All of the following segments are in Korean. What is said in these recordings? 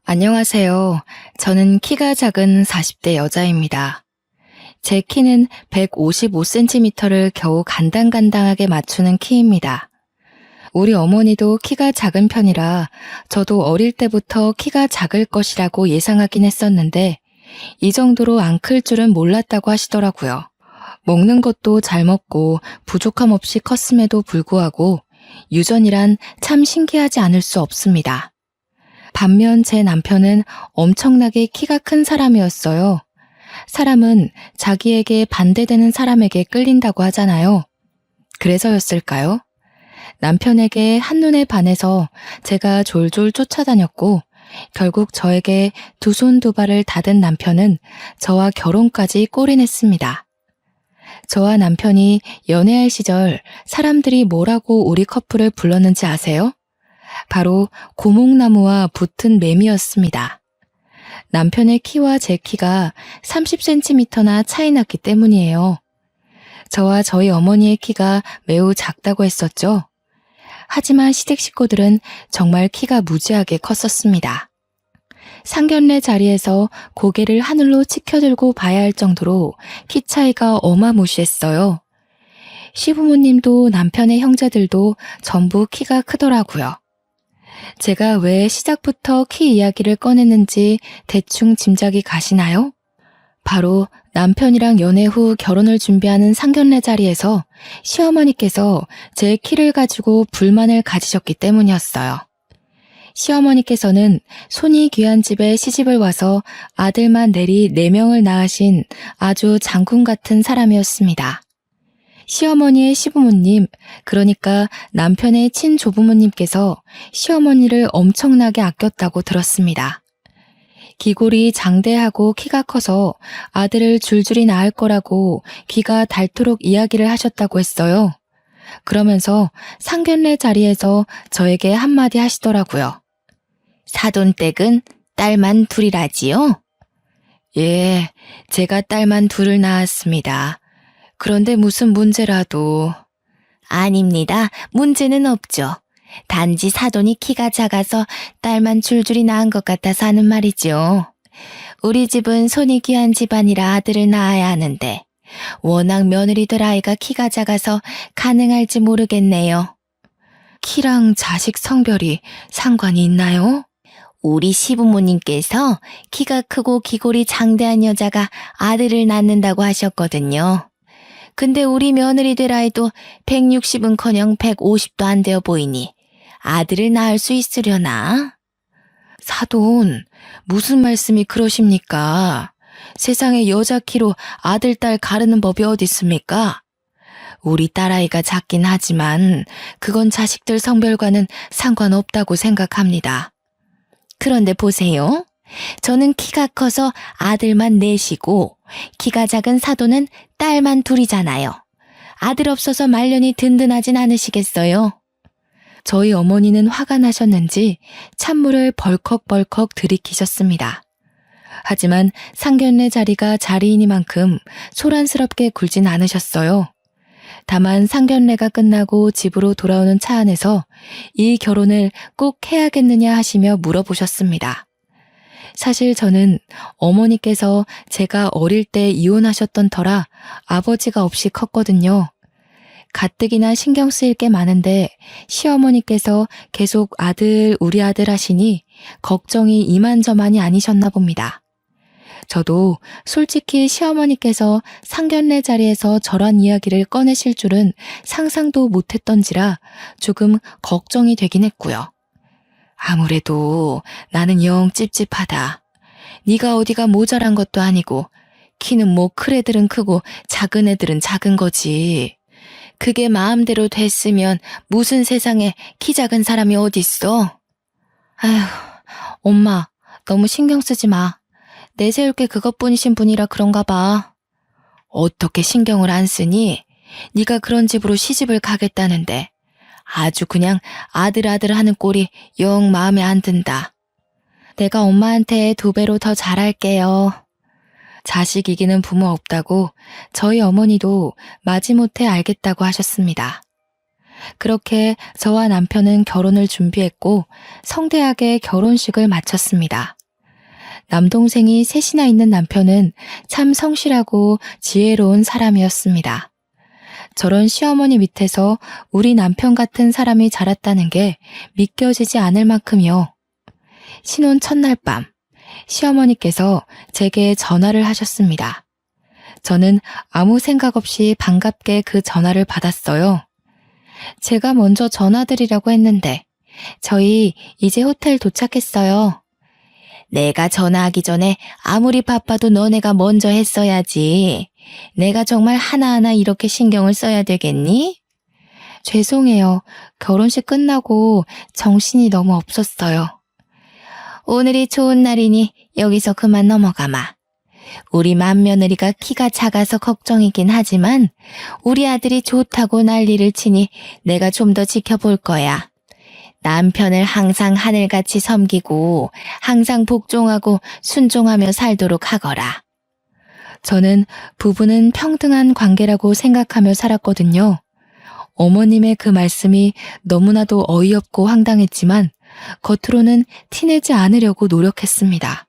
안녕하세요. 저는 키가 작은 40대 여자입니다. 제 키는 155cm를 겨우 간당간당하게 맞추는 키입니다. 우리 어머니도 키가 작은 편이라 저도 어릴 때부터 키가 작을 것이라고 예상하긴 했었는데 이 정도로 안 클 줄은 몰랐다고 하시더라고요. 먹는 것도 잘 먹고 부족함 없이 컸음에도 불구하고 유전이란 참 신기하지 않을 수 없습니다. 반면 제 남편은 엄청나게 키가 큰 사람이었어요. 사람은 자기에게 반대되는 사람에게 끌린다고 하잖아요. 그래서였을까요? 남편에게 한눈에 반해서 제가 졸졸 쫓아다녔고 결국 저에게 두 손 두 발을 닫은 남편은 저와 결혼까지 골인했습니다. 저와 남편이 연애할 시절 사람들이 뭐라고 우리 커플을 불렀는지 아세요? 바로 고목나무와 붙은 매미였습니다. 남편의 키와 제 키가 30cm나 차이 났기 때문이에요. 저와 저희 어머니의 키가 매우 작다고 했었죠. 하지만 시댁 식구들은 정말 키가 무지하게 컸었습니다. 상견례 자리에서 고개를 하늘로 치켜들고 봐야 할 정도로 키 차이가 어마무시했어요. 시부모님도 남편의 형제들도 전부 키가 크더라고요. 제가 왜 시작부터 키 이야기를 꺼냈는지 대충 짐작이 가시나요? 바로 남편이랑 연애 후 결혼을 준비하는 상견례 자리에서 시어머니께서 제 키를 가지고 불만을 가지셨기 때문이었어요. 시어머니께서는 손이 귀한 집에 시집을 와서 아들만 내리 4명을 낳으신 아주 장군 같은 사람이었습니다. 시어머니의 시부모님, 그러니까 남편의 친조부모님께서 시어머니를 엄청나게 아꼈다고 들었습니다. 기골이 장대하고 키가 커서 아들을 줄줄이 낳을 거라고 귀가 닳도록 이야기를 하셨다고 했어요. 그러면서 상견례 자리에서 저에게 한마디 하시더라고요. 사돈댁은 딸만 둘이라지요? 예, 제가 딸만 둘을 낳았습니다. 그런데 무슨 문제라도. 아닙니다. 문제는 없죠. 단지 사돈이 키가 작아서 딸만 줄줄이 낳은 것 같아서 하는 말이죠. 우리 집은 손이 귀한 집안이라 아들을 낳아야 하는데 워낙 며느리들 아이가 키가 작아서 가능할지 모르겠네요. 키랑 자식 성별이 상관이 있나요? 우리 시부모님께서 키가 크고 기골이 장대한 여자가 아들을 낳는다고 하셨거든요. 근데 우리 며느리들 아이도 160은커녕 150도 안 되어 보이니 아들을 낳을 수 있으려나? 사돈, 무슨 말씀이 그러십니까? 세상에 여자 키로 아들, 딸 가르는 법이 어디 있습니까? 우리 딸아이가 작긴 하지만 그건 자식들 성별과는 상관없다고 생각합니다. 그런데 보세요. 저는 키가 커서 아들만 넷이고 키가 작은 사돈은 딸만 둘이잖아요. 아들 없어서 말년이 든든하진 않으시겠어요? 저희 어머니는 화가 나셨는지 찬물을 벌컥벌컥 들이키셨습니다. 하지만 상견례 자리가 자리이니만큼 소란스럽게 굴진 않으셨어요. 다만 상견례가 끝나고 집으로 돌아오는 차 안에서 이 결혼을 꼭 해야겠느냐 하시며 물어보셨습니다. 사실 저는 어머니께서 제가 어릴 때 이혼하셨던 터라 아버지가 없이 컸거든요. 가뜩이나 신경 쓰일 게 많은데 시어머니께서 계속 우리 아들 하시니 걱정이 이만저만이 아니셨나 봅니다. 저도 솔직히 시어머니께서 상견례 자리에서 저런 이야기를 꺼내실 줄은 상상도 못했던지라 조금 걱정이 되긴 했고요. 아무래도 나는 영 찝찝하다. 네가 어디가 모자란 것도 아니고 키는 뭐 큰 애들은 크고 작은 애들은 작은 거지. 그게 마음대로 됐으면 무슨 세상에 키 작은 사람이 어딨어? 아휴, 엄마 너무 신경 쓰지 마. 내세울 게 그것뿐이신 분이라 그런가 봐. 어떻게 신경을 안 쓰니? 네가 그런 집으로 시집을 가겠다는데 아주 그냥 아들 하는 꼴이 영 마음에 안 든다. 내가 엄마한테 2배로 더 잘할게요. 자식 이기는 부모 없다고 저희 어머니도 마지못해 알겠다고 하셨습니다. 그렇게 저와 남편은 결혼을 준비했고 성대하게 결혼식을 마쳤습니다. 남동생이 셋이나 있는 남편은 참 성실하고 지혜로운 사람이었습니다. 저런 시어머니 밑에서 우리 남편 같은 사람이 자랐다는 게 믿겨지지 않을 만큼이요. 신혼 첫날 밤, 시어머니께서 제게 전화를 하셨습니다. 저는 아무 생각 없이 반갑게 그 전화를 받았어요. 제가 먼저 전화드리려고 했는데, 저희 이제 호텔 도착했어요. 내가 전화하기 전에 아무리 바빠도 너네가 먼저 했어야지. 내가 정말 하나하나 이렇게 신경을 써야 되겠니? 죄송해요. 결혼식 끝나고 정신이 너무 없었어요. 오늘이 좋은 날이니 여기서 그만 넘어가마. 우리 맏며느리가 키가 작아서 걱정이긴 하지만 우리 아들이 좋다고 난리를 치니 내가 좀 더 지켜볼 거야. 남편을 항상 하늘같이 섬기고 항상 복종하고 순종하며 살도록 하거라. 저는 부부는 평등한 관계라고 생각하며 살았거든요. 어머님의 그 말씀이 너무나도 어이없고 황당했지만 겉으로는 티내지 않으려고 노력했습니다.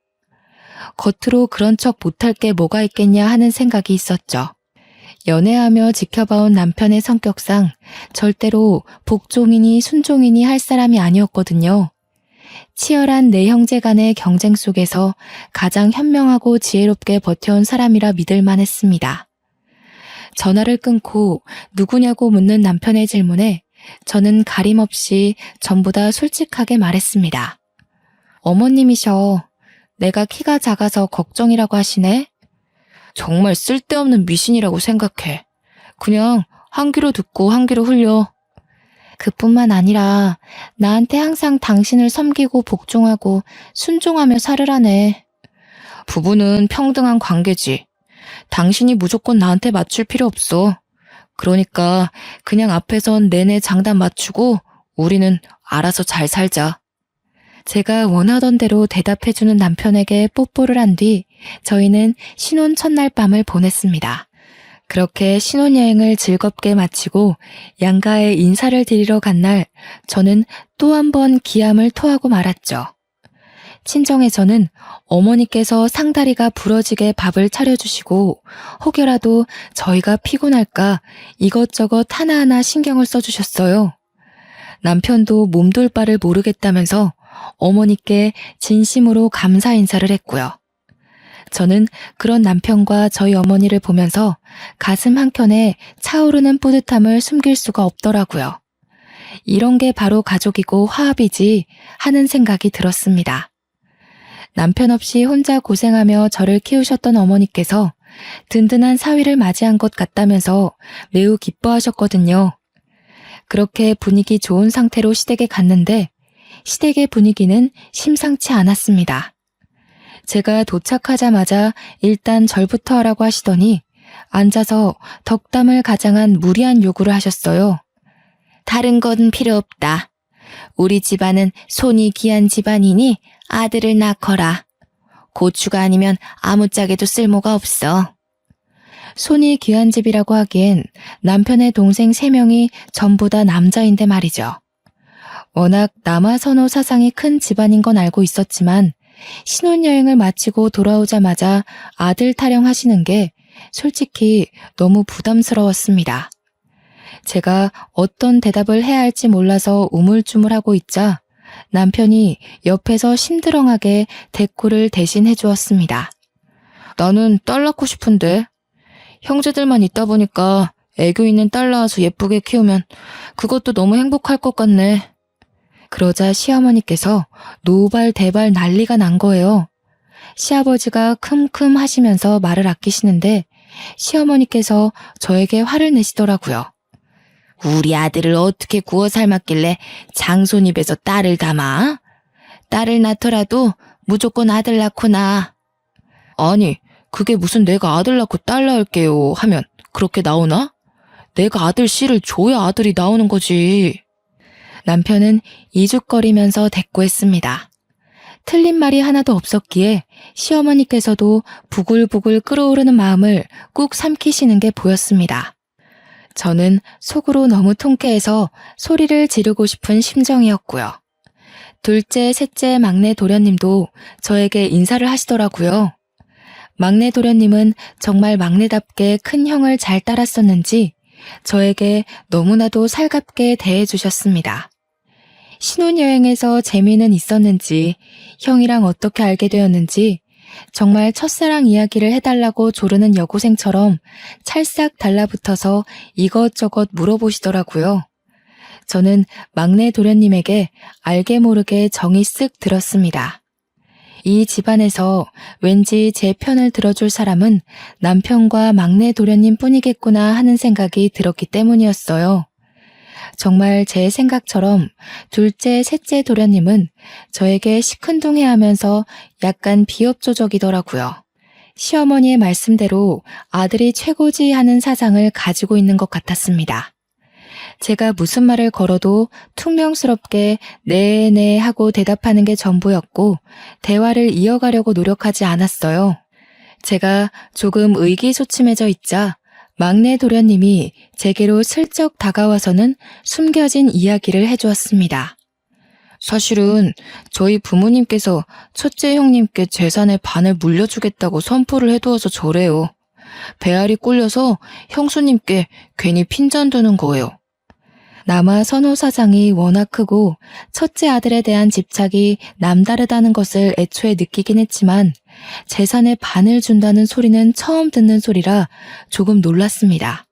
겉으로 그런 척 못할 게 뭐가 있겠냐 하는 생각이 있었죠. 연애하며 지켜봐온 남편의 성격상 절대로 복종이니 순종이니 할 사람이 아니었거든요. 치열한 네 형제 간의 경쟁 속에서 가장 현명하고 지혜롭게 버텨온 사람이라 믿을 만했습니다. 전화를 끊고 누구냐고 묻는 남편의 질문에 저는 가림없이 전부 다 솔직하게 말했습니다. 어머님이셔. 내가 키가 작아서 걱정이라고 하시네? 정말 쓸데없는 미신이라고 생각해. 그냥 한 귀로 듣고 한 귀로 흘려. 그뿐만 아니라 나한테 항상 당신을 섬기고 복종하고 순종하며 살으라네. 부부는 평등한 관계지. 당신이 무조건 나한테 맞출 필요 없어. 그러니까 그냥 앞에선 내내 장단 맞추고 우리는 알아서 잘 살자. 제가 원하던 대로 대답해주는 남편에게 뽀뽀를 한 뒤 저희는 신혼 첫날 밤을 보냈습니다. 그렇게 신혼여행을 즐겁게 마치고 양가에 인사를 드리러 간 날 저는 또 한 번 기함을 토하고 말았죠. 친정에서는 어머니께서 상다리가 부러지게 밥을 차려주시고 혹여라도 저희가 피곤할까 이것저것 하나하나 신경을 써주셨어요. 남편도 몸둘 바를 모르겠다면서 어머니께 진심으로 감사 인사를 했고요. 저는 그런 남편과 저희 어머니를 보면서 가슴 한켠에 차오르는 뿌듯함을 숨길 수가 없더라고요. 이런 게 바로 가족이고 화합이지 하는 생각이 들었습니다. 남편 없이 혼자 고생하며 저를 키우셨던 어머니께서 든든한 사위를 맞이한 것 같다면서 매우 기뻐하셨거든요. 그렇게 분위기 좋은 상태로 시댁에 갔는데 시댁의 분위기는 심상치 않았습니다. 제가 도착하자마자 일단 절부터 하라고 하시더니 앉아서 덕담을 가장한 무리한 요구를 하셨어요. 다른 건 필요 없다. 우리 집안은 손이 귀한 집안이니 아들을 낳거라. 고추가 아니면 아무짝에도 쓸모가 없어. 손이 귀한 집이라고 하기엔 남편의 동생 3명이 전부 다 남자인데 말이죠. 워낙 남아선호 사상이 큰 집안인 건 알고 있었지만 신혼여행을 마치고 돌아오자마자 아들 타령하시는 게 솔직히 너무 부담스러웠습니다. 제가 어떤 대답을 해야 할지 몰라서 우물쭈물하고 있자 남편이 옆에서 심드렁하게 대꾸를 대신 해주었습니다. 나는 딸 낳고 싶은데 형제들만 있다 보니까 애교 있는 딸 낳아서 예쁘게 키우면 그것도 너무 행복할 것 같네. 그러자 시어머니께서 노발대발 난리가 난 거예요. 시아버지가 큼큼 하시면서 말을 아끼시는데 시어머니께서 저에게 화를 내시더라고요. 우리 아들을 어떻게 구워 삶았길래 장손입에서 딸을 담아? 딸을 낳더라도 무조건 아들 낳고 나. 아니, 그게 무슨 내가 아들 낳고 딸 낳을게요 하면 그렇게 나오나? 내가 아들 씨를 줘야 아들이 나오는 거지. 남편은 이죽거리면서 대꾸했습니다. 틀린 말이 하나도 없었기에 시어머니께서도 부글부글 끓어오르는 마음을 꾹 삼키시는 게 보였습니다. 저는 속으로 너무 통쾌해서 소리를 지르고 싶은 심정이었고요. 둘째, 셋째 막내 도련님도 저에게 인사를 하시더라고요. 막내 도련님은 정말 막내답게 큰 형을 잘 따랐었는지 저에게 너무나도 살갑게 대해주셨습니다. 신혼여행에서 재미는 있었는지, 형이랑 어떻게 알게 되었는지, 정말 첫사랑 이야기를 해달라고 조르는 여고생처럼 찰싹 달라붙어서 이것저것 물어보시더라고요. 저는 막내 도련님에게 알게 모르게 정이 쓱 들었습니다. 이 집안에서 왠지 제 편을 들어줄 사람은 남편과 막내 도련님 뿐이겠구나 하는 생각이 들었기 때문이었어요. 정말 제 생각처럼 둘째, 셋째 도련님은 저에게 시큰둥해하면서 약간 비협조적이더라고요. 시어머니의 말씀대로 아들이 최고지 하는 사상을 가지고 있는 것 같았습니다. 제가 무슨 말을 걸어도 퉁명스럽게 네네 하고 대답하는 게 전부였고 대화를 이어가려고 노력하지 않았어요. 제가 조금 의기소침해져 있자 막내 도련님이 제게로 슬쩍 다가와서는 숨겨진 이야기를 해주었습니다. 사실은 저희 부모님께서 첫째 형님께 재산의 반을 물려주겠다고 선포를 해두어서 저래요. 배알이 꼴려서 형수님께 괜히 핀잔 드는 거예요. 남아 선호 사상이 워낙 크고 첫째 아들에 대한 집착이 남다르다는 것을 애초에 느끼긴 했지만 재산의 반을 준다는 소리는 처음 듣는 소리라 조금 놀랐습니다.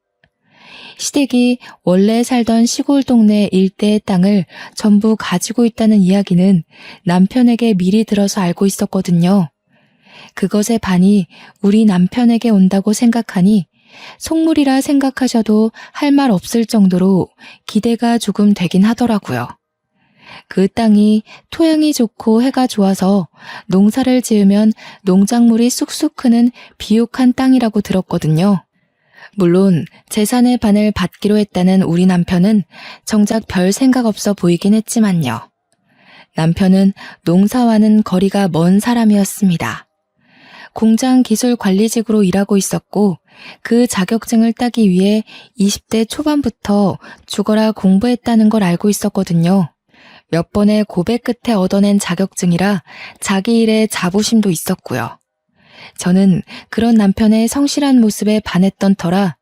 시댁이 원래 살던 시골 동네 일대의 땅을 전부 가지고 있다는 이야기는 남편에게 미리 들어서 알고 있었거든요. 그것의 반이 우리 남편에게 온다고 생각하니 속물이라 생각하셔도 할 말 없을 정도로 기대가 조금 되긴 하더라고요. 그 땅이 토양이 좋고 해가 좋아서 농사를 지으면 농작물이 쑥쑥 크는 비옥한 땅이라고 들었거든요. 물론 재산의 반을 받기로 했다는 우리 남편은 정작 별 생각 없어 보이긴 했지만요. 남편은 농사와는 거리가 먼 사람이었습니다. 공장 기술 관리직으로 일하고 있었고 그 자격증을 따기 위해 20대 초반부터 죽어라 공부했다는 걸 알고 있었거든요. 몇 번의 고백 끝에 얻어낸 자격증이라 자기 일에 자부심도 있었고요. 저는 그런 남편의 성실한 모습에 반했던 터라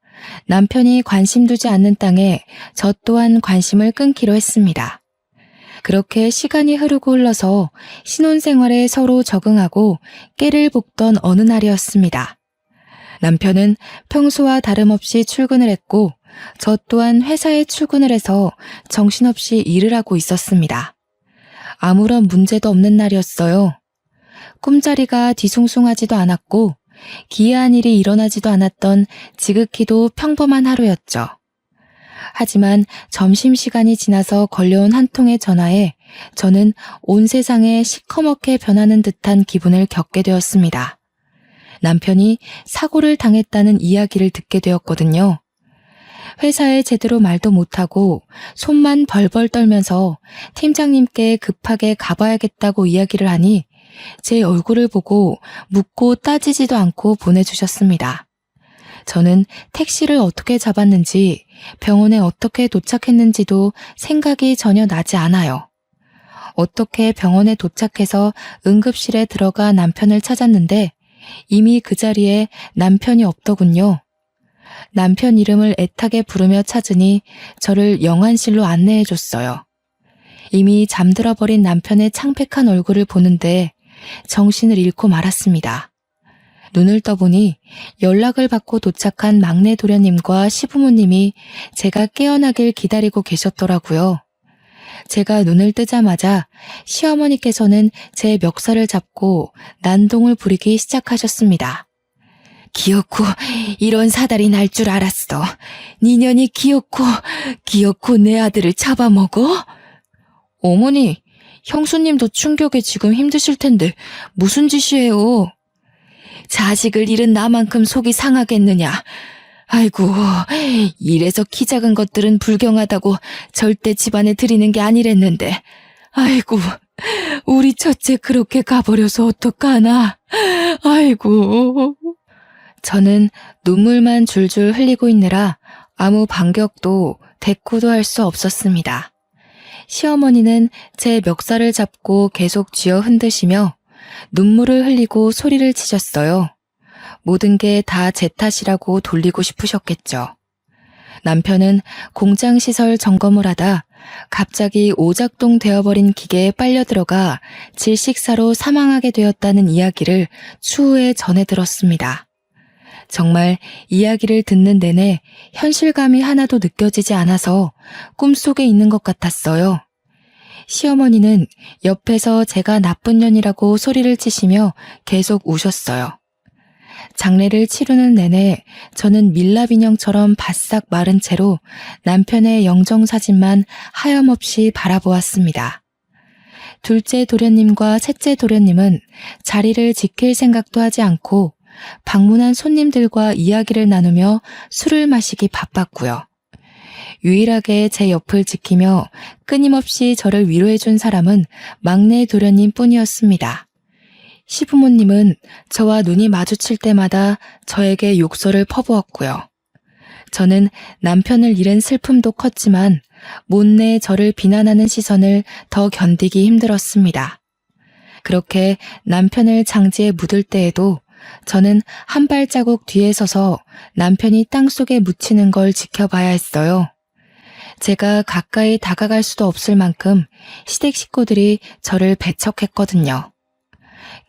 남편이 관심 두지 않는 땅에 저 또한 관심을 끊기로 했습니다. 그렇게 시간이 흐르고 흘러서 신혼생활에 서로 적응하고 깨를 볶던 어느 날이었습니다. 남편은 평소와 다름없이 출근을 했고 저 또한 회사에 출근을 해서 정신없이 일을 하고 있었습니다. 아무런 문제도 없는 날이었어요. 꿈자리가 뒤숭숭하지도 않았고 기이한 일이 일어나지도 않았던 지극히도 평범한 하루였죠. 하지만 점심시간이 지나서 걸려온 한 통의 전화에 저는 온 세상에 시커멓게 변하는 듯한 기분을 겪게 되었습니다. 남편이 사고를 당했다는 이야기를 듣게 되었거든요. 회사에 제대로 말도 못하고 손만 벌벌 떨면서 팀장님께 급하게 가봐야겠다고 이야기를 하니 제 얼굴을 보고 묻고 따지지도 않고 보내주셨습니다. 저는 택시를 어떻게 잡았는지 병원에 어떻게 도착했는지도 생각이 전혀 나지 않아요. 어떻게 병원에 도착해서 응급실에 들어가 남편을 찾았는데 이미 그 자리에 남편이 없더군요. 남편 이름을 애타게 부르며 찾으니 저를 영안실로 안내해줬어요. 이미 잠들어버린 남편의 창백한 얼굴을 보는데 정신을 잃고 말았습니다. 눈을 떠보니 연락을 받고 도착한 막내 도련님과 시부모님이 제가 깨어나길 기다리고 계셨더라고요. 제가 눈을 뜨자마자 시어머니께서는 제 멱살을 잡고 난동을 부리기 시작하셨습니다. 기어코 이런 사달이 날 줄 알았어. 니년이 기어코 내 아들을 잡아먹어? 어머니, 형수님도 충격에 지금 힘드실 텐데 무슨 짓이에요? 자식을 잃은 나만큼 속이 상하겠느냐. 아이고, 이래서 키 작은 것들은 불경하다고 절대 집안에 들이는 게 아니랬는데. 아이고, 우리 첫째 그렇게 가버려서 어떡하나. 아이고. 저는 눈물만 줄줄 흘리고 있느라 아무 반격도 대꾸도 할 수 없었습니다. 시어머니는 제 멱살을 잡고 계속 쥐어 흔드시며 눈물을 흘리고 소리를 치셨어요. 모든 게 다 제 탓이라고 돌리고 싶으셨겠죠. 남편은 공장 시설 점검을 하다 갑자기 오작동 되어버린 기계에 빨려 들어가 질식사로 사망하게 되었다는 이야기를 추후에 전해 들었습니다. 정말 이야기를 듣는 내내 현실감이 하나도 느껴지지 않아서 꿈속에 있는 것 같았어요. 시어머니는 옆에서 제가 나쁜 년이라고 소리를 치시며 계속 우셨어요. 장례를 치르는 내내 저는 밀랍 인형처럼 바싹 마른 채로 남편의 영정사진만 하염없이 바라보았습니다. 둘째 도련님과 셋째 도련님은 자리를 지킬 생각도 하지 않고 방문한 손님들과 이야기를 나누며 술을 마시기 바빴고요. 유일하게 제 옆을 지키며 끊임없이 저를 위로해준 사람은 막내 도련님 뿐이었습니다. 시부모님은 저와 눈이 마주칠 때마다 저에게 욕설을 퍼부었고요. 저는 남편을 잃은 슬픔도 컸지만 못내 저를 비난하는 시선을 더 견디기 힘들었습니다. 그렇게 남편을 장지에 묻을 때에도 저는 한 발자국 뒤에 서서 남편이 땅속에 묻히는 걸 지켜봐야 했어요. 제가 가까이 다가갈 수도 없을 만큼 시댁 식구들이 저를 배척했거든요.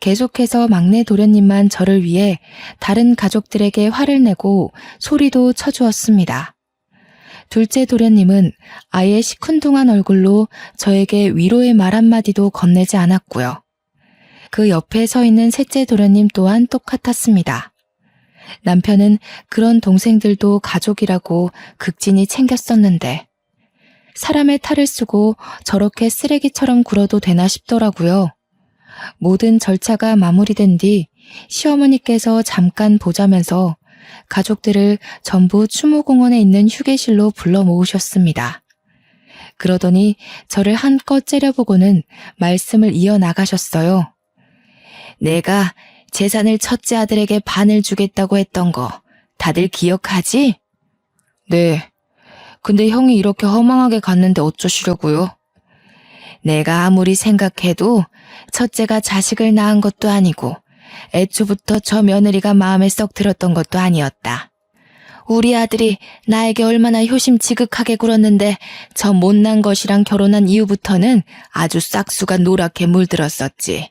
계속해서 막내 도련님만 저를 위해 다른 가족들에게 화를 내고 소리도 쳐주었습니다. 둘째 도련님은 아예 시큰둥한 얼굴로 저에게 위로의 말 한마디도 건네지 않았고요. 그 옆에 서 있는 셋째 도련님 또한 똑같았습니다. 남편은 그런 동생들도 가족이라고 극진히 챙겼었는데 사람의 탈을 쓰고 저렇게 쓰레기처럼 굴어도 되나 싶더라고요. 모든 절차가 마무리된 뒤 시어머니께서 잠깐 보자면서 가족들을 전부 추모공원에 있는 휴게실로 불러 모으셨습니다. 그러더니 저를 한껏 째려보고는 말씀을 이어나가셨어요. 내가 재산을 첫째 아들에게 반을 주겠다고 했던 거 다들 기억하지? 네. 근데 형이 이렇게 허망하게 갔는데 어쩌시려고요? 내가 아무리 생각해도 첫째가 자식을 낳은 것도 아니고 애초부터 저 며느리가 마음에 썩 들었던 것도 아니었다. 우리 아들이 나에게 얼마나 효심 지극하게 굴었는데 저 못난 것이랑 결혼한 이후부터는 아주 싹수가 노랗게 물들었었지.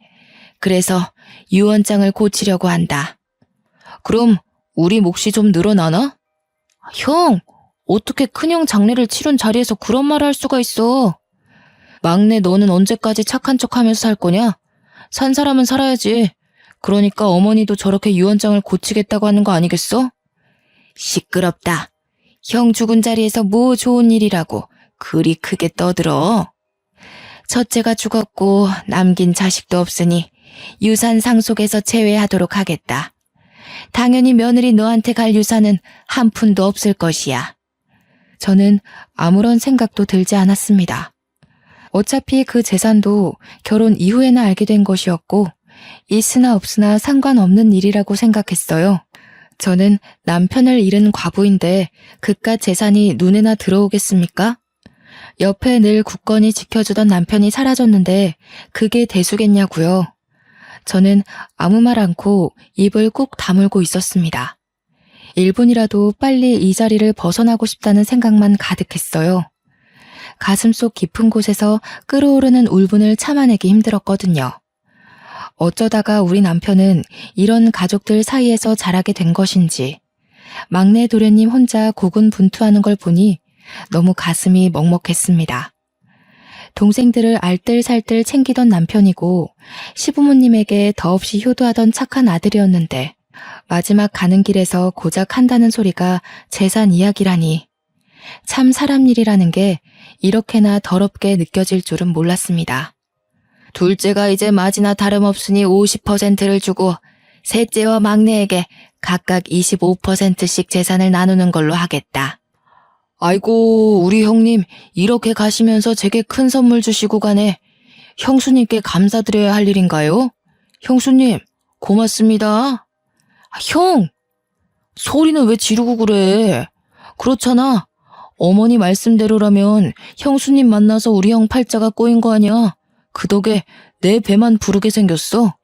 그래서 유언장을 고치려고 한다. 그럼 우리 몫이 좀 늘어나나? 형, 어떻게 큰형 장례를 치른 자리에서 그런 말을 할 수가 있어? 막내 너는 언제까지 착한 척하면서 살 거냐? 산 사람은 살아야지. 그러니까 어머니도 저렇게 유언장을 고치겠다고 하는 거 아니겠어? 시끄럽다. 형 죽은 자리에서 뭐 좋은 일이라고 그리 크게 떠들어. 첫째가 죽었고 남긴 자식도 없으니 유산 상속에서 제외하도록 하겠다. 당연히 며느리 너한테 갈 유산은 한 푼도 없을 것이야. 저는 아무런 생각도 들지 않았습니다. 어차피 그 재산도 결혼 이후에나 알게 된 것이었고 있으나 없으나 상관없는 일이라고 생각했어요. 저는 남편을 잃은 과부인데 그깟 재산이 눈에나 들어오겠습니까? 옆에 늘 굳건히 지켜주던 남편이 사라졌는데 그게 대수겠냐고요. 저는 아무 말 않고 입을 꾹 다물고 있었습니다. 1분이라도 빨리 이 자리를 벗어나고 싶다는 생각만 가득했어요. 가슴속 깊은 곳에서 끓어오르는 울분을 참아내기 힘들었거든요. 어쩌다가 우리 남편은 이런 가족들 사이에서 자라게 된 것인지 막내 도련님 혼자 고군분투하는 걸 보니 너무 가슴이 먹먹했습니다. 동생들을 알뜰살뜰 챙기던 남편이고 시부모님에게 더없이 효도하던 착한 아들이었는데 마지막 가는 길에서 고작 한다는 소리가 재산 이야기라니. 참 사람 일이라는 게 이렇게나 더럽게 느껴질 줄은 몰랐습니다. 둘째가 이제 맞이나 다름없으니 50%를 주고 셋째와 막내에게 각각 25%씩 재산을 나누는 걸로 하겠다. 아이고, 우리 형님 이렇게 가시면서 제게 큰 선물 주시고 가네. 형수님께 감사드려야 할 일인가요? 형수님, 고맙습니다. 형! 소리는 왜 지르고 그래? 그렇잖아. 어머니 말씀대로라면 형수님 만나서 우리 형 팔자가 꼬인 거 아니야? 그 덕에 내 배만 부르게 생겼어.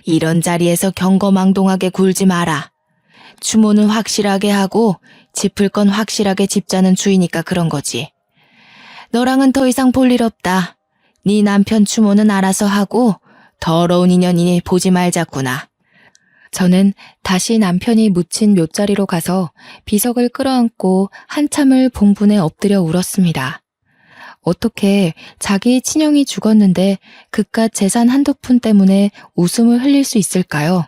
이런 자리에서 경거망동하게 굴지 마라. 추모는 확실하게 하고 짚을 건 확실하게 짚자는 주의니까 그런 거지. 너랑은 더 이상 볼 일 없다. 네 남편 추모는 알아서 하고 더러운 인연이니 보지 말자꾸나. 저는 다시 남편이 묻힌 묘자리로 가서 비석을 끌어안고 한참을 봉분에 엎드려 울었습니다. 어떻게 자기 친형이 죽었는데 그깟 재산 한두 푼 때문에 웃음을 흘릴 수 있을까요?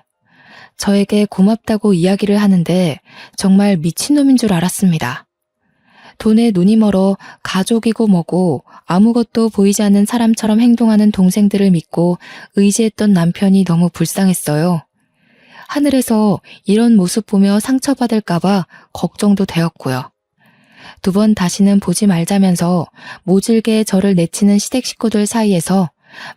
저에게 고맙다고 이야기를 하는데 정말 미친놈인 줄 알았습니다. 돈에 눈이 멀어 가족이고 뭐고 아무것도 보이지 않는 사람처럼 행동하는 동생들을 믿고 의지했던 남편이 너무 불쌍했어요. 하늘에서 이런 모습 보며 상처받을까봐 걱정도 되었고요. 두 번 다시는 보지 말자면서 모질게 저를 내치는 시댁 식구들 사이에서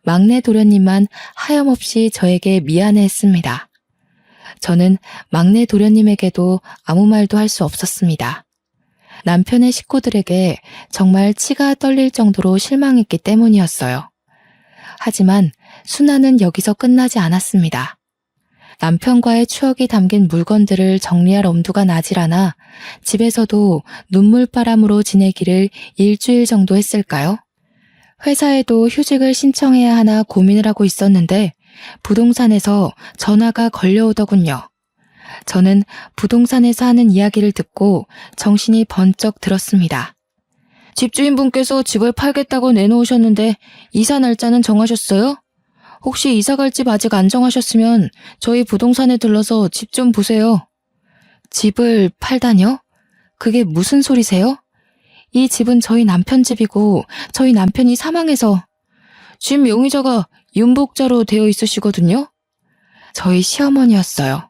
막내 도련님만 하염없이 저에게 미안해했습니다. 저는 막내 도련님에게도 아무 말도 할 수 없었습니다. 남편의 식구들에게 정말 치가 떨릴 정도로 실망했기 때문이었어요. 하지만 순환은 여기서 끝나지 않았습니다. 남편과의 추억이 담긴 물건들을 정리할 엄두가 나질 않아 집에서도 눈물바람으로 지내기를 일주일 정도 했을까요? 회사에도 휴직을 신청해야 하나 고민을 하고 있었는데 부동산에서 전화가 걸려오더군요. 저는 부동산에서 하는 이야기를 듣고 정신이 번쩍 들었습니다. 집주인분께서 집을 팔겠다고 내놓으셨는데 이사 날짜는 정하셨어요? 혹시 이사 갈 집 아직 안 정하셨으면 저희 부동산에 들러서 집 좀 보세요. 집을 팔다뇨? 그게 무슨 소리세요? 이 집은 저희 남편 집이고 저희 남편이 사망해서 집 용의자가 윤복자로 되어 있으시거든요? 저희 시어머니였어요.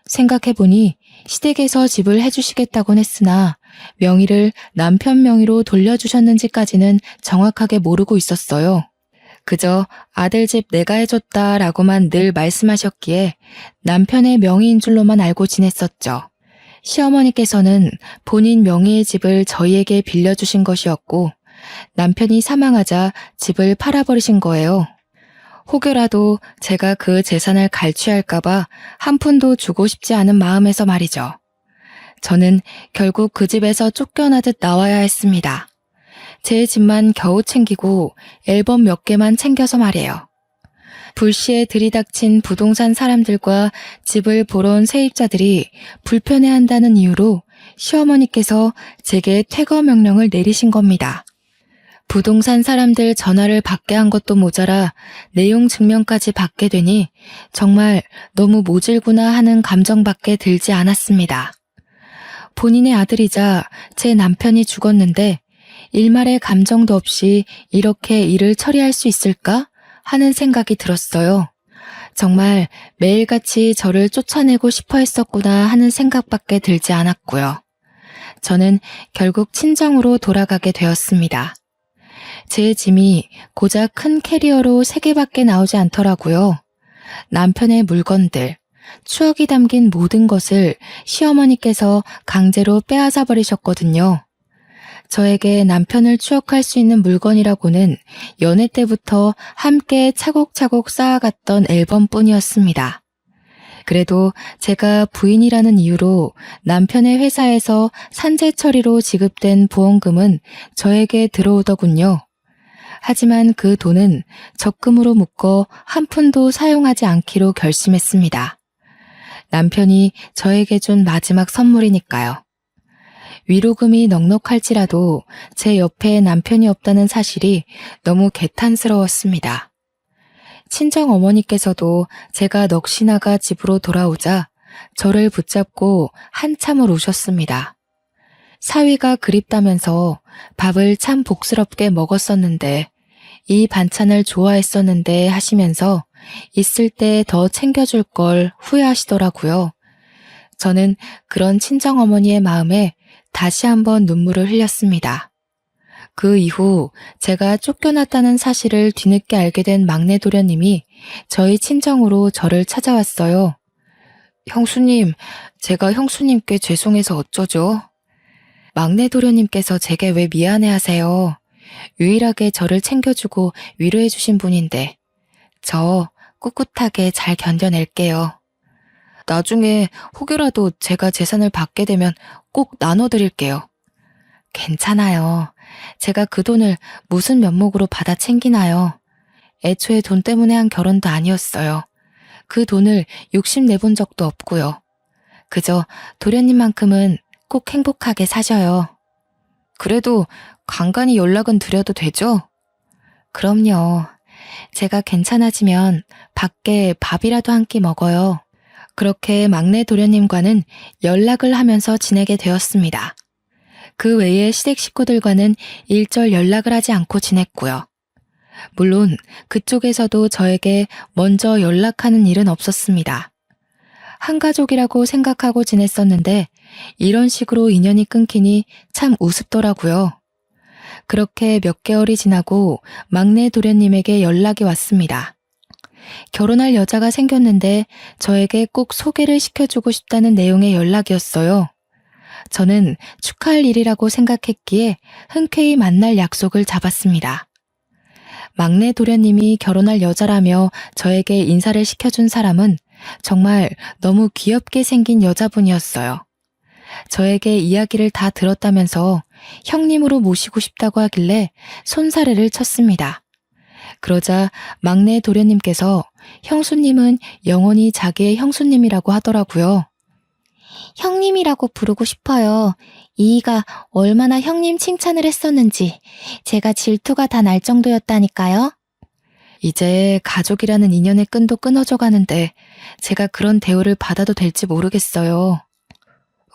생각해보니 시댁에서 집을 해주시겠다곤 했으나 명의를 남편 명의로 돌려주셨는지까지는 정확하게 모르고 있었어요. 그저 아들 집 내가 해줬다라고만 늘 말씀하셨기에 남편의 명의인 줄로만 알고 지냈었죠. 시어머니께서는 본인 명의의 집을 저희에게 빌려주신 것이었고 남편이 사망하자 집을 팔아버리신 거예요. 혹여라도 제가 그 재산을 갈취할까봐 한 푼도 주고 싶지 않은 마음에서 말이죠. 저는 결국 그 집에서 쫓겨나듯 나와야 했습니다. 제 집만 겨우 챙기고 앨범 몇 개만 챙겨서 말이에요. 불시에 들이닥친 부동산 사람들과 집을 보러 온 세입자들이 불편해한다는 이유로 시어머니께서 제게 퇴거 명령을 내리신 겁니다. 부동산 사람들 전화를 받게 한 것도 모자라 내용 증명까지 받게 되니 정말 너무 모질구나 하는 감정밖에 들지 않았습니다. 본인의 아들이자 제 남편이 죽었는데 일말의 감정도 없이 이렇게 일을 처리할 수 있을까 하는 생각이 들었어요. 정말 매일같이 저를 쫓아내고 싶어 했었구나 하는 생각밖에 들지 않았고요. 저는 결국 친정으로 돌아가게 되었습니다. 제 짐이 고작 큰 캐리어로 3개밖에 나오지 않더라고요. 남편의 물건들, 추억이 담긴 모든 것을 시어머니께서 강제로 빼앗아 버리셨거든요. 저에게 남편을 추억할 수 있는 물건이라고는 연애 때부터 함께 차곡차곡 쌓아갔던 앨범뿐이었습니다. 그래도 제가 부인이라는 이유로 남편의 회사에서 산재 처리로 지급된 보험금은 저에게 들어오더군요. 하지만 그 돈은 적금으로 묶어 한 푼도 사용하지 않기로 결심했습니다. 남편이 저에게 준 마지막 선물이니까요. 위로금이 넉넉할지라도 제 옆에 남편이 없다는 사실이 너무 개탄스러웠습니다. 친정 어머니께서도 제가 넋이 나가 집으로 돌아오자 저를 붙잡고 한참을 우셨습니다. 사위가 그립다면서 밥을 참 복스럽게 먹었었는데 이 반찬을 좋아했었는데 하시면서 있을 때 더 챙겨줄 걸 후회하시더라고요. 저는 그런 친정어머니의 마음에 다시 한번 눈물을 흘렸습니다. 그 이후 제가 쫓겨났다는 사실을 뒤늦게 알게 된 막내 도련님이 저희 친정으로 저를 찾아왔어요. 형수님, 제가 형수님께 죄송해서 어쩌죠? 막내 도련님께서 제게 왜 미안해하세요? 유일하게 저를 챙겨주고 위로해주신 분인데 저 꿋꿋하게 잘 견뎌낼게요. 나중에 혹여라도 제가 재산을 받게 되면 꼭 나눠드릴게요. 괜찮아요. 제가 그 돈을 무슨 면목으로 받아 챙기나요? 애초에 돈 때문에 한 결혼도 아니었어요. 그 돈을 욕심내본 적도 없고요. 그저 도련님만큼은 꼭 행복하게 사셔요. 그래도 간간히 연락은 드려도 되죠? 그럼요. 제가 괜찮아지면 밖에 밥이라도 한 끼 먹어요. 그렇게 막내 도련님과는 연락을 하면서 지내게 되었습니다. 그 외에 시댁 식구들과는 일절 연락을 하지 않고 지냈고요. 물론 그쪽에서도 저에게 먼저 연락하는 일은 없었습니다. 한 가족이라고 생각하고 지냈었는데 이런 식으로 인연이 끊기니 참 우습더라고요. 그렇게 몇 개월이 지나고 막내 도련님에게 연락이 왔습니다. 결혼할 여자가 생겼는데 저에게 꼭 소개를 시켜주고 싶다는 내용의 연락이었어요. 저는 축하할 일이라고 생각했기에 흔쾌히 만날 약속을 잡았습니다. 막내 도련님이 결혼할 여자라며 저에게 인사를 시켜준 사람은 정말 너무 귀엽게 생긴 여자분이었어요. 저에게 이야기를 다 들었다면서 형님으로 모시고 싶다고 하길래 손사래를 쳤습니다. 그러자 막내 도련님께서 형수님은 영원히 자기의 형수님이라고 하더라고요. 형님이라고 부르고 싶어요. 이이가 얼마나 형님 칭찬을 했었는지 제가 질투가 다 날 정도였다니까요. 이제 가족이라는 인연의 끈도 끊어져 가는데 제가 그런 대우를 받아도 될지 모르겠어요.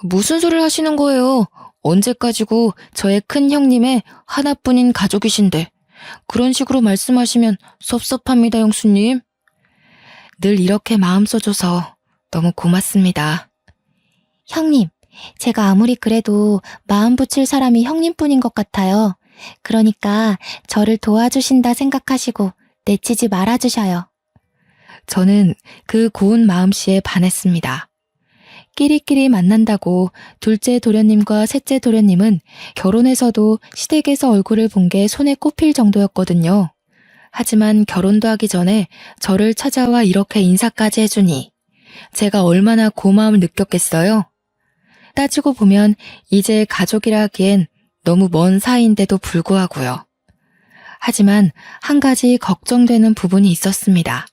무슨 소리를 하시는 거예요? 언제까지고 저의 큰 형님의 하나뿐인 가족이신데 그런 식으로 말씀하시면 섭섭합니다, 형수님. 늘 이렇게 마음 써줘서 너무 고맙습니다. 형님, 제가 아무리 그래도 마음 붙일 사람이 형님뿐인 것 같아요. 그러니까 저를 도와주신다 생각하시고 내치지 말아주셔요. 저는 그 고운 마음씨에 반했습니다. 끼리끼리 만난다고 둘째 도련님과 셋째 도련님은 결혼해서도 시댁에서 얼굴을 본 게 손에 꼽힐 정도였거든요. 하지만 결혼도 하기 전에 저를 찾아와 이렇게 인사까지 해주니 제가 얼마나 고마움을 느꼈겠어요? 따지고 보면 이제 가족이라 하기엔 너무 먼 사이인데도 불구하고요. 하지만 한 가지 걱정되는 부분이 있었습니다.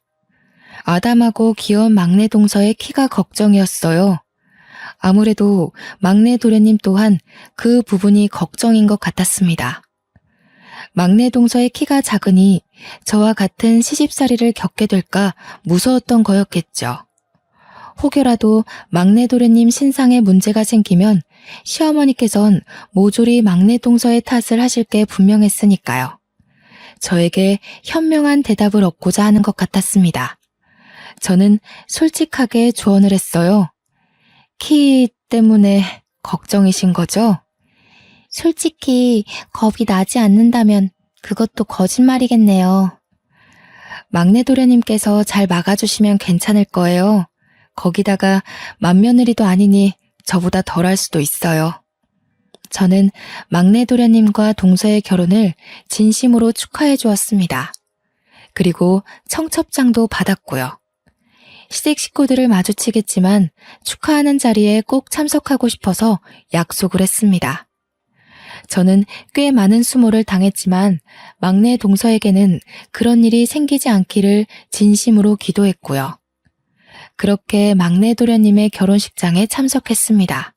아담하고 귀여운 막내 동서의 키가 걱정이었어요. 아무래도 막내 도련님 또한 그 부분이 걱정인 것 같았습니다. 막내 동서의 키가 작으니 저와 같은 시집살이를 겪게 될까 무서웠던 거였겠죠. 혹여라도 막내 도련님 신상에 문제가 생기면 시어머니께선 모조리 막내 동서의 탓을 하실 게 분명했으니까요. 저에게 현명한 대답을 얻고자 하는 것 같았습니다. 저는 솔직하게 조언을 했어요. 키 때문에 걱정이신 거죠? 솔직히 겁이 나지 않는다면 그것도 거짓말이겠네요. 막내 도련님께서 잘 막아주시면 괜찮을 거예요. 거기다가 맏며느리도 아니니 저보다 덜할 수도 있어요. 저는 막내 도련님과 동서의 결혼을 진심으로 축하해 주었습니다. 그리고 청첩장도 받았고요. 시댁 식구들을 마주치겠지만 축하하는 자리에 꼭 참석하고 싶어서 약속을 했습니다. 저는 꽤 많은 수모를 당했지만 막내 동서에게는 그런 일이 생기지 않기를 진심으로 기도했고요. 그렇게 막내 도련님의 결혼식장에 참석했습니다.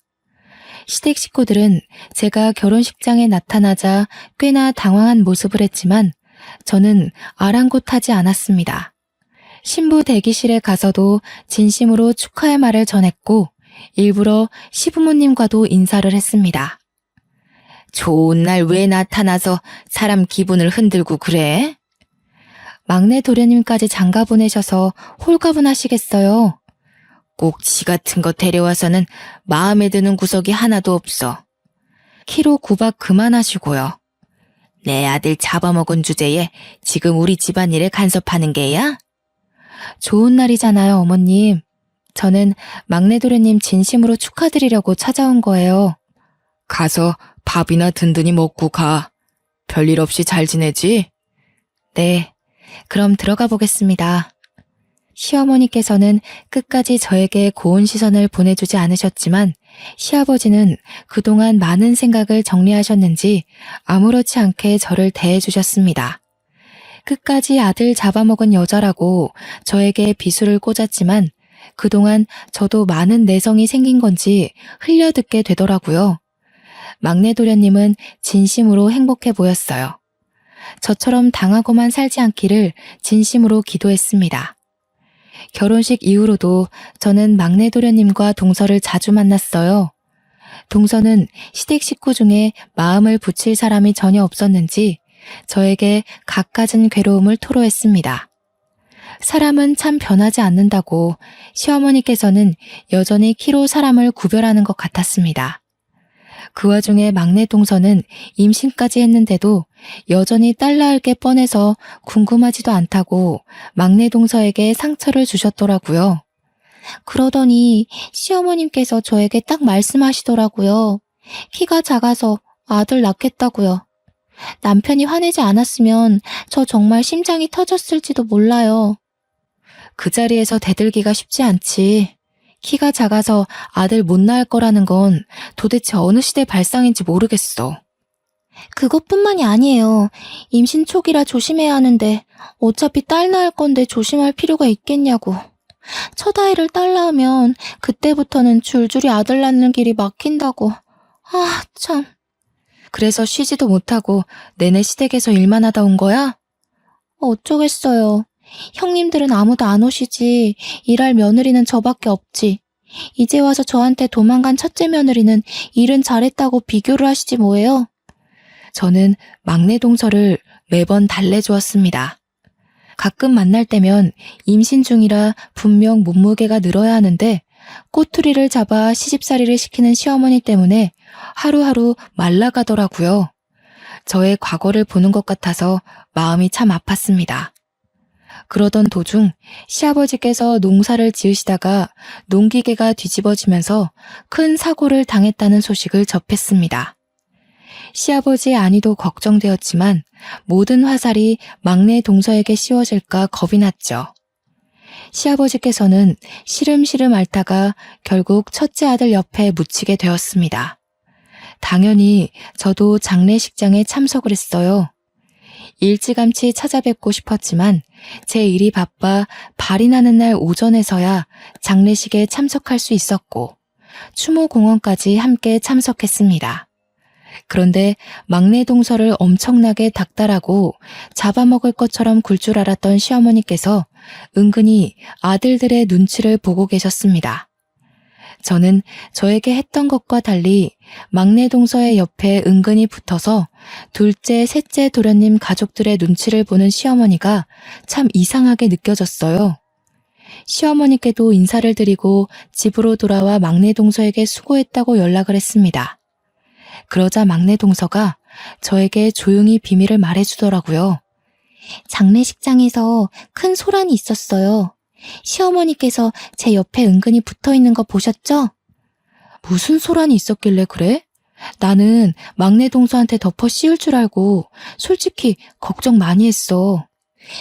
시댁 식구들은 제가 결혼식장에 나타나자 꽤나 당황한 모습을 했지만 저는 아랑곳하지 않았습니다. 신부 대기실에 가서도 진심으로 축하의 말을 전했고 일부러 시부모님과도 인사를 했습니다. 좋은 날 왜 나타나서 사람 기분을 흔들고 그래? 막내 도련님까지 장가 보내셔서 홀가분하시겠어요. 꼭 지 같은 거 데려와서는 마음에 드는 구석이 하나도 없어. 키로 구박 그만하시고요. 내 아들 잡아먹은 주제에 지금 우리 집안일에 간섭하는 게야? 좋은 날이잖아요, 어머님. 저는 막내 도련님 진심으로 축하드리려고 찾아온 거예요. 가서 밥이나 든든히 먹고 가. 별일 없이 잘 지내지? 네, 그럼 들어가 보겠습니다. 시어머니께서는 끝까지 저에게 고운 시선을 보내주지 않으셨지만 시아버지는 그동안 많은 생각을 정리하셨는지 아무렇지 않게 저를 대해주셨습니다. 끝까지 아들 잡아먹은 여자라고 저에게 비수를 꽂았지만 그동안 저도 많은 내성이 생긴 건지 흘려듣게 되더라고요. 막내 도련님은 진심으로 행복해 보였어요. 저처럼 당하고만 살지 않기를 진심으로 기도했습니다. 결혼식 이후로도 저는 막내 도련님과 동서를 자주 만났어요. 동서는 시댁 식구 중에 마음을 붙일 사람이 전혀 없었는지 저에게 갖가진 괴로움을 토로했습니다. 사람은 참 변하지 않는다고 시어머니께서는 여전히 키로 사람을 구별하는 것 같았습니다. 그 와중에 막내 동서는 임신까지 했는데도 여전히 딸 낳을 게 뻔해서 궁금하지도 않다고 막내 동서에게 상처를 주셨더라고요. 그러더니 시어머님께서 저에게 딱 말씀하시더라고요. 키가 작아서 아들 낳겠다고요. 남편이 화내지 않았으면 저 정말 심장이 터졌을지도 몰라요. 그 자리에서 대들기가 쉽지 않지. 키가 작아서 아들 못 낳을 거라는 건 도대체 어느 시대 발상인지 모르겠어. 그것뿐만이 아니에요. 임신 초기라 조심해야 하는데 어차피 딸 낳을 건데 조심할 필요가 있겠냐고. 첫 아이를 딸 낳으면 그때부터는 줄줄이 아들 낳는 길이 막힌다고. 아, 참. 그래서 쉬지도 못하고 내내 시댁에서 일만 하다 온 거야? 어쩌겠어요. 형님들은 아무도 안 오시지. 일할 며느리는 저밖에 없지. 이제 와서 저한테 도망간 첫째 며느리는 일은 잘했다고 비교를 하시지 뭐예요. 저는 막내 동서를 매번 달래주었습니다. 가끔 만날 때면 임신 중이라 분명 몸무게가 늘어야 하는데 꼬투리를 잡아 시집살이를 시키는 시어머니 때문에 하루하루 말라가더라고요. 저의 과거를 보는 것 같아서 마음이 참 아팠습니다. 그러던 도중 시아버지께서 농사를 지으시다가 농기계가 뒤집어지면서 큰 사고를 당했다는 소식을 접했습니다. 시아버지의 안위도 걱정되었지만 모든 화살이 막내 동서에게 씌워질까 겁이 났죠. 시아버지께서는 시름시름 앓다가 결국 첫째 아들 옆에 묻히게 되었습니다. 당연히 저도 장례식장에 참석을 했어요. 일찌감치 찾아뵙고 싶었지만 제 일이 바빠 발이 나는 날 오전에서야 장례식에 참석할 수 있었고 추모공원까지 함께 참석했습니다. 그런데 막내 동서를 엄청나게 닥달하고 잡아먹을 것처럼 굴 줄 알았던 시어머니께서 은근히 아들들의 눈치를 보고 계셨습니다. 저는 저에게 했던 것과 달리 막내 동서의 옆에 은근히 붙어서 둘째, 셋째 도련님 가족들의 눈치를 보는 시어머니가 참 이상하게 느껴졌어요. 시어머니께도 인사를 드리고 집으로 돌아와 막내 동서에게 수고했다고 연락을 했습니다. 그러자 막내 동서가 저에게 조용히 비밀을 말해주더라고요. 장례식장에서 큰 소란이 있었어요. 시어머니께서 제 옆에 은근히 붙어있는 거 보셨죠? 무슨 소란이 있었길래 그래? 나는 막내 동서한테 덮어 씌울 줄 알고 솔직히 걱정 많이 했어.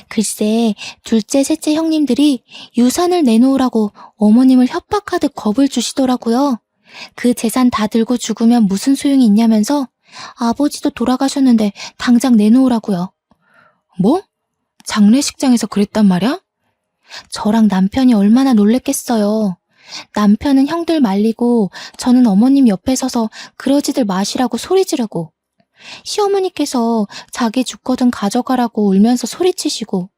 글쎄, 둘째, 셋째 형님들이 유산을 내놓으라고 어머님을 협박하듯 겁을 주시더라고요. 그 재산 다 들고 죽으면 무슨 소용이 있냐면서 아버지도 돌아가셨는데 당장 내놓으라고요. 뭐? 장례식장에서 그랬단 말이야? 저랑 남편이 얼마나 놀랬겠어요. 남편은 형들 말리고 저는 어머님 옆에 서서 그러지들 마시라고 소리 지르고 시어머니께서 자기 죽거든 가져가라고 울면서 소리치시고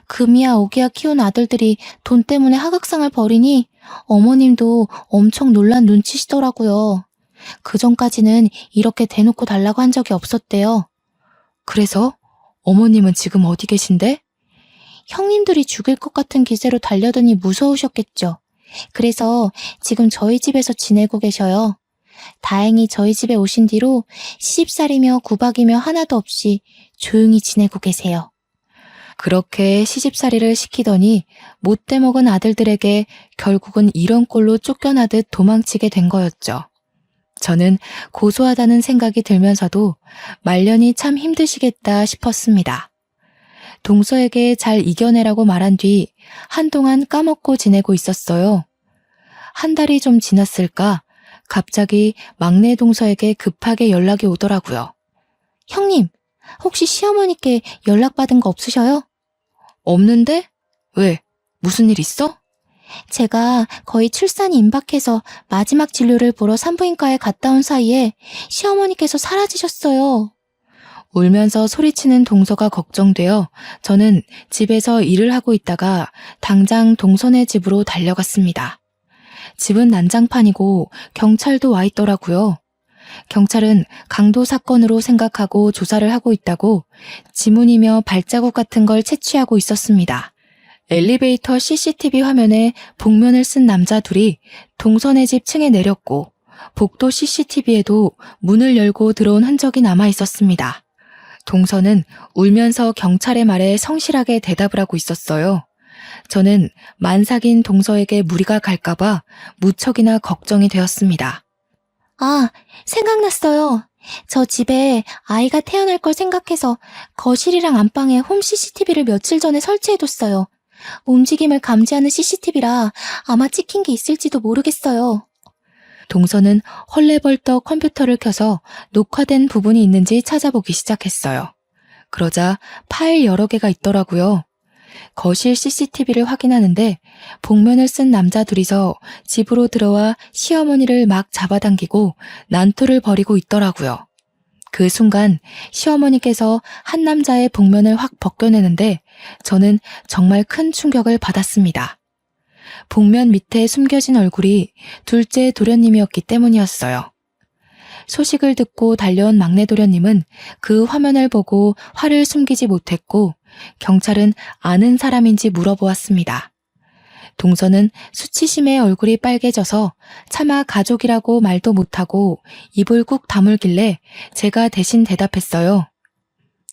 금이야 오기야 키운 아들들이 돈 때문에 하극상을 벌이니 어머님도 엄청 놀란 눈치시더라고요. 그전까지는 이렇게 대놓고 달라고 한 적이 없었대요. 그래서 어머님은 지금 어디 계신데? 형님들이 죽일 것 같은 기세로 달려드니 무서우셨겠죠. 그래서 지금 저희 집에서 지내고 계셔요. 다행히 저희 집에 오신 뒤로 시집살이며 구박이며 하나도 없이 조용히 지내고 계세요. 그렇게 시집살이를 시키더니 못돼 먹은 아들들에게 결국은 이런 꼴로 쫓겨나듯 도망치게 된 거였죠. 저는 고소하다는 생각이 들면서도 말년이 참 힘드시겠다 싶었습니다. 동서에게 잘 이겨내라고 말한 뒤 한동안 까먹고 지내고 있었어요. 한 달이 좀 지났을까 갑자기 막내 동서에게 급하게 연락이 오더라고요. 형님, 혹시 시어머니께 연락받은 거 없으셔요? 없는데? 왜? 무슨 일 있어? 제가 거의 출산이 임박해서 마지막 진료를 보러 산부인과에 갔다 온 사이에 시어머니께서 사라지셨어요. 울면서 소리치는 동서가 걱정되어 저는 집에서 일을 하고 있다가 당장 동서네 집으로 달려갔습니다. 집은 난장판이고 경찰도 와 있더라고요. 경찰은 강도 사건으로 생각하고 조사를 하고 있다고 지문이며 발자국 같은 걸 채취하고 있었습니다. 엘리베이터 CCTV 화면에 복면을 쓴 남자 둘이 동서네 집 층에 내렸고 복도 CCTV에도 문을 열고 들어온 흔적이 남아 있었습니다. 동서는 울면서 경찰의 말에 성실하게 대답을 하고 있었어요. 저는 만삭인 동서에게 무리가 갈까봐 무척이나 걱정이 되었습니다. 아, 생각났어요. 저 집에 아이가 태어날 걸 생각해서 거실이랑 안방에 홈 CCTV를 며칠 전에 설치해뒀어요. 움직임을 감지하는 CCTV라 아마 찍힌 게 있을지도 모르겠어요. 동서는 헐레벌떡 컴퓨터를 켜서 녹화된 부분이 있는지 찾아보기 시작했어요. 그러자 파일 여러 개가 있더라고요. 거실 CCTV를 확인하는데 복면을 쓴 남자 둘이서 집으로 들어와 시어머니를 막 잡아당기고 난투를 벌이고 있더라고요. 그 순간 시어머니께서 한 남자의 복면을 확 벗겨내는데 저는 정말 큰 충격을 받았습니다. 복면 밑에 숨겨진 얼굴이 둘째 도련님이었기 때문이었어요. 소식을 듣고 달려온 막내 도련님은 그 화면을 보고 화를 숨기지 못했고 경찰은 아는 사람인지 물어보았습니다. 동서는 수치심에 얼굴이 빨개져서 차마 가족이라고 말도 못하고 입을 꾹 다물길래 제가 대신 대답했어요.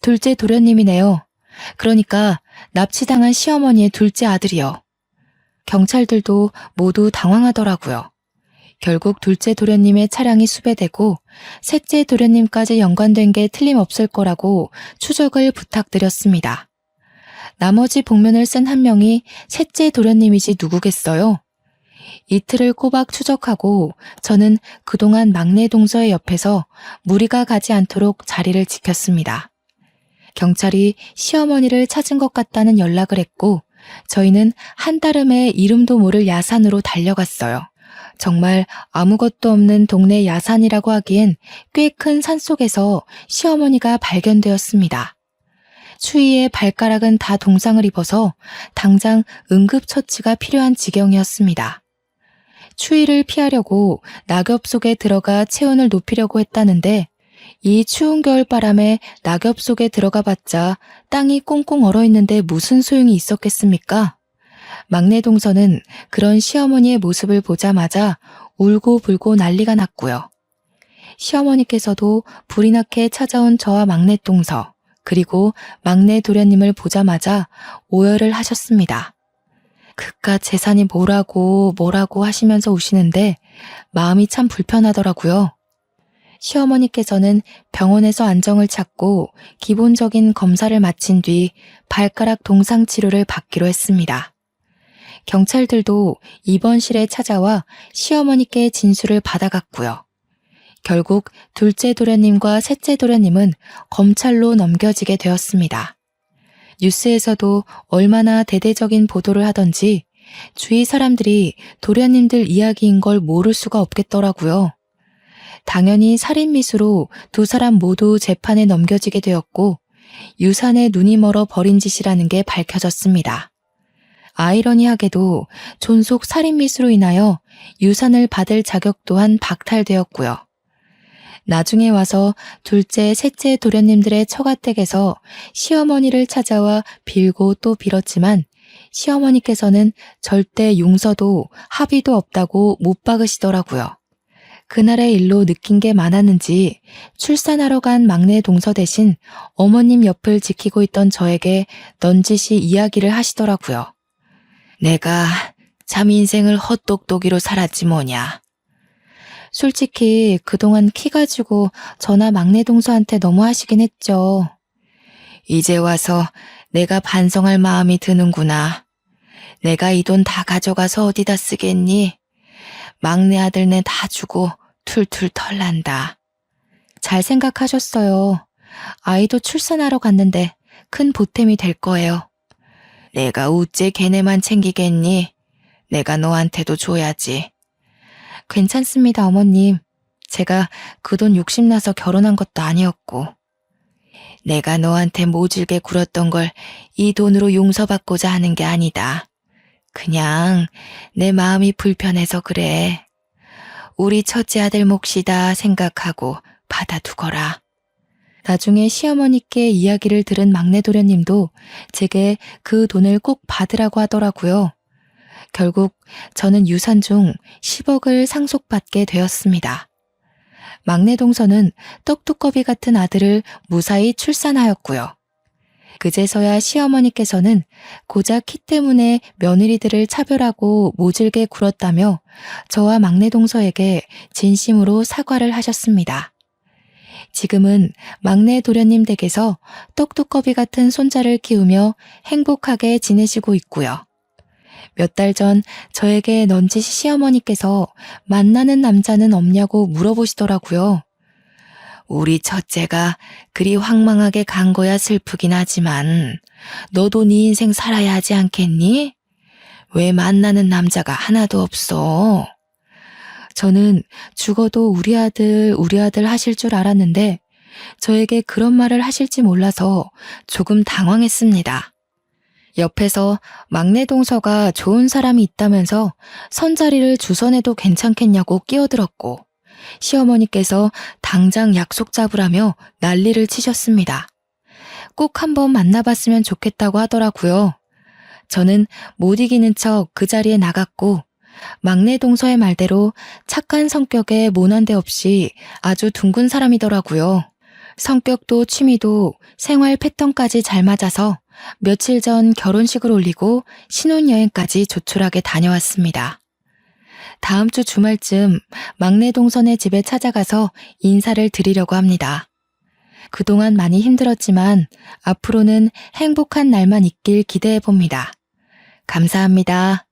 둘째 도련님이네요. 그러니까 납치당한 시어머니의 둘째 아들이요. 경찰들도 모두 당황하더라고요. 결국 둘째 도련님의 차량이 수배되고 셋째 도련님까지 연관된 게 틀림없을 거라고 추적을 부탁드렸습니다. 나머지 복면을 쓴 한 명이 셋째 도련님이지 누구겠어요? 이틀을 꼬박 추적하고 저는 그동안 막내 동서의 옆에서 무리가 가지 않도록 자리를 지켰습니다. 경찰이 시어머니를 찾은 것 같다는 연락을 했고 저희는 한달음에 이름도 모를 야산으로 달려갔어요. 정말 아무것도 없는 동네 야산이라고 하기엔 꽤 큰 산속에서 시어머니가 발견되었습니다. 추위에 발가락은 다 동상을 입어서 당장 응급처치가 필요한 지경이었습니다. 추위를 피하려고 낙엽 속에 들어가 체온을 높이려고 했다는데 이 추운 겨울바람에 낙엽 속에 들어가 봤자 땅이 꽁꽁 얼어있는데 무슨 소용이 있었겠습니까? 막내 동서는 그런 시어머니의 모습을 보자마자 울고 불고 난리가 났고요. 시어머니께서도 불이 나게 찾아온 저와 막내 동서 그리고 막내 도련님을 보자마자 오열을 하셨습니다. 그깟 재산이 뭐라고 하시면서 우시는데 마음이 참 불편하더라고요. 시어머니께서는 병원에서 안정을 찾고 기본적인 검사를 마친 뒤 발가락 동상 치료를 받기로 했습니다. 경찰들도 입원실에 찾아와 시어머니께 진술을 받아갔고요. 결국 둘째 도련님과 셋째 도련님은 검찰로 넘겨지게 되었습니다. 뉴스에서도 얼마나 대대적인 보도를 하던지 주위 사람들이 도련님들 이야기인 걸 모를 수가 없겠더라고요. 당연히 살인미수로 두 사람 모두 재판에 넘겨지게 되었고 유산에 눈이 멀어 버린 짓이라는 게 밝혀졌습니다. 아이러니하게도 존속 살인미수로 인하여 유산을 받을 자격 또한 박탈되었고요. 나중에 와서 둘째, 셋째 도련님들의 처가댁에서 시어머니를 찾아와 빌고 또 빌었지만 시어머니께서는 절대 용서도 합의도 없다고 못 박으시더라고요. 그날의 일로 느낀 게 많았는지 출산하러 간 막내 동서 대신 어머님 옆을 지키고 있던 저에게 넌지시 이야기를 하시더라고요. 내가 참 인생을 헛똑똑이로 살았지 뭐냐. 솔직히 그동안 키 가지고 저나 막내 동서한테 너무 하시긴 했죠. 이제 와서 내가 반성할 마음이 드는구나. 내가 이 돈 다 가져가서 어디다 쓰겠니? 막내 아들네 다 주고 툴툴 털난다. 잘 생각하셨어요. 아이도 출산하러 갔는데 큰 보탬이 될 거예요. 내가 우째 걔네만 챙기겠니? 내가 너한테도 줘야지. 괜찮습니다, 어머님. 제가 그 돈 욕심나서 결혼한 것도 아니었고. 내가 너한테 모질게 굴었던 걸 이 돈으로 용서받고자 하는 게 아니다. 그냥 내 마음이 불편해서 그래. 우리 첫째 아들 몫이다 생각하고 받아두거라. 나중에 시어머니께 이야기를 들은 막내 도련님도 제게 그 돈을 꼭 받으라고 하더라고요. 결국 저는 유산 중 10억을 상속받게 되었습니다. 막내 동서는 떡두꺼비 같은 아들을 무사히 출산하였고요. 그제서야 시어머니께서는 고작 키 때문에 며느리들을 차별하고 모질게 굴었다며 저와 막내 동서에게 진심으로 사과를 하셨습니다. 지금은 막내 도련님 댁에서 떡두꺼비 같은 손자를 키우며 행복하게 지내시고 있고요. 몇 달 전 저에게 넌지시 시어머니께서 만나는 남자는 없냐고 물어보시더라고요. 우리 첫째가 그리 황망하게 간 거야 슬프긴 하지만 너도 네 인생 살아야 하지 않겠니? 왜 만나는 남자가 하나도 없어? 저는 죽어도 우리 아들 하실 줄 알았는데 저에게 그런 말을 하실지 몰라서 조금 당황했습니다. 옆에서 막내 동서가 좋은 사람이 있다면서 선자리를 주선해도 괜찮겠냐고 끼어들었고 시어머니께서 당장 약속 잡으라며 난리를 치셨습니다. 꼭 한번 만나봤으면 좋겠다고 하더라고요. 저는 못 이기는 척 그 자리에 나갔고 막내 동서의 말대로 착한 성격에 모난데 없이 아주 둥근 사람이더라고요. 성격도 취미도 생활 패턴까지 잘 맞아서 며칠 전 결혼식을 올리고 신혼여행까지 조촐하게 다녀왔습니다. 다음 주 주말쯤 막내 동선의 집에 찾아가서 인사를 드리려고 합니다. 그동안 많이 힘들었지만 앞으로는 행복한 날만 있길 기대해 봅니다. 감사합니다.